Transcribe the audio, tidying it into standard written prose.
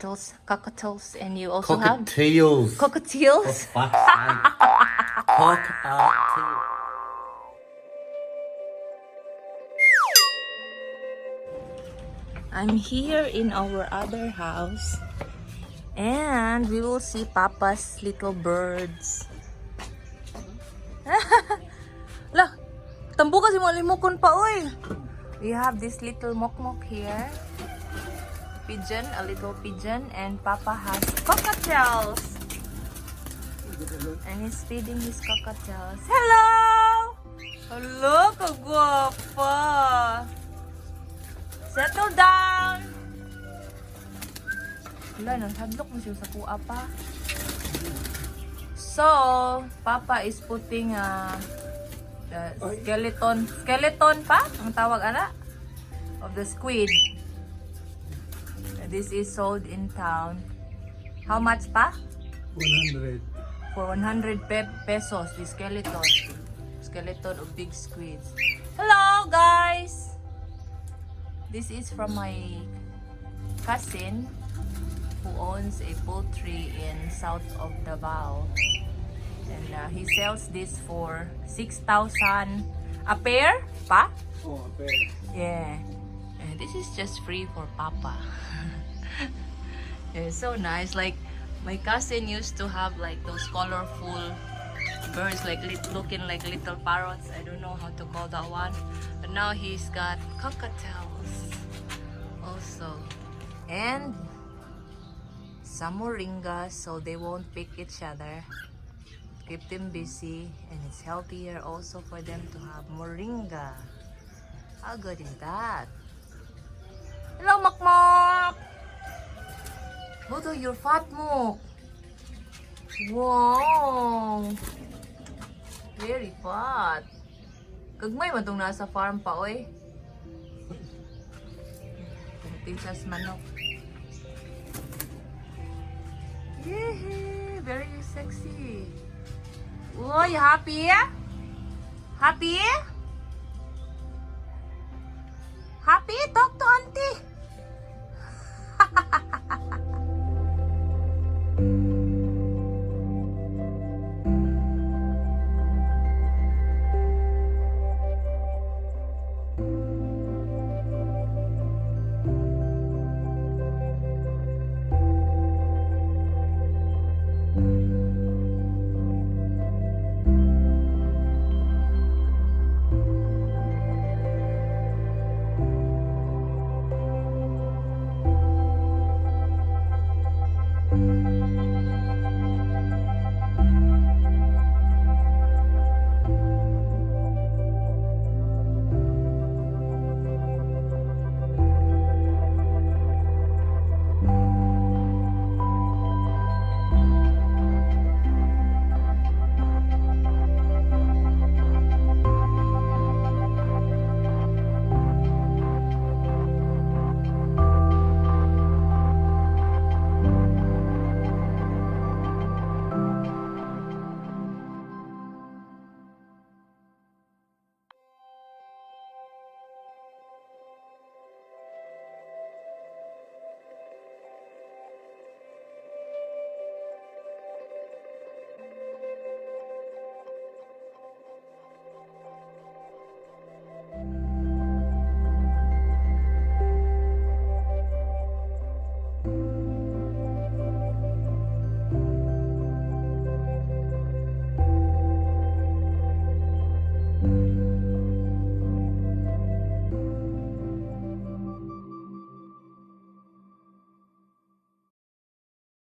cockatiels, and you also have Cockatiels. For cockatiels. fuck's sake. Cockatiels. I'm here in our other house, and we will see Papa's little birds. Lah, tambo kasi mo limukon pa oy. We have this little mokmok here. Pigeon, a little pigeon, and Papa has cockatiels. And he's feeding his cockatiels. Hello! Hello, kagwapa! Settle down! Wala, nagsadlok mo siya sa kuha pa. So, Papa is putting the skeleton pa? Ang tawag ana? Of the squid. This is sold in town. How much pa? 100. For 100 pesos, the skeleton of big squids. Hello guys! This is from my cousin who owns a poultry in south of Davao. And he sells this for 6,000 a pair, pa? Oh, a pair. Yeah. And this is just free for Papa. It's so nice. Like my cousin used to have like those colorful birds, like looking like little parrots. I don't know how to call that one. But now he's got cockatiels also. And some moringas so they won't pick each other. Keep them busy, and it's healthier also for them to have moringa. How good is that? Hello, Makmak! Look at your fat Mok. Wow! Very fat. Kagmay man tong nasa farm pa, oy. Tinsas manok. Yehey! Very sexy. Oh, you happy? Happy? Happy? Talk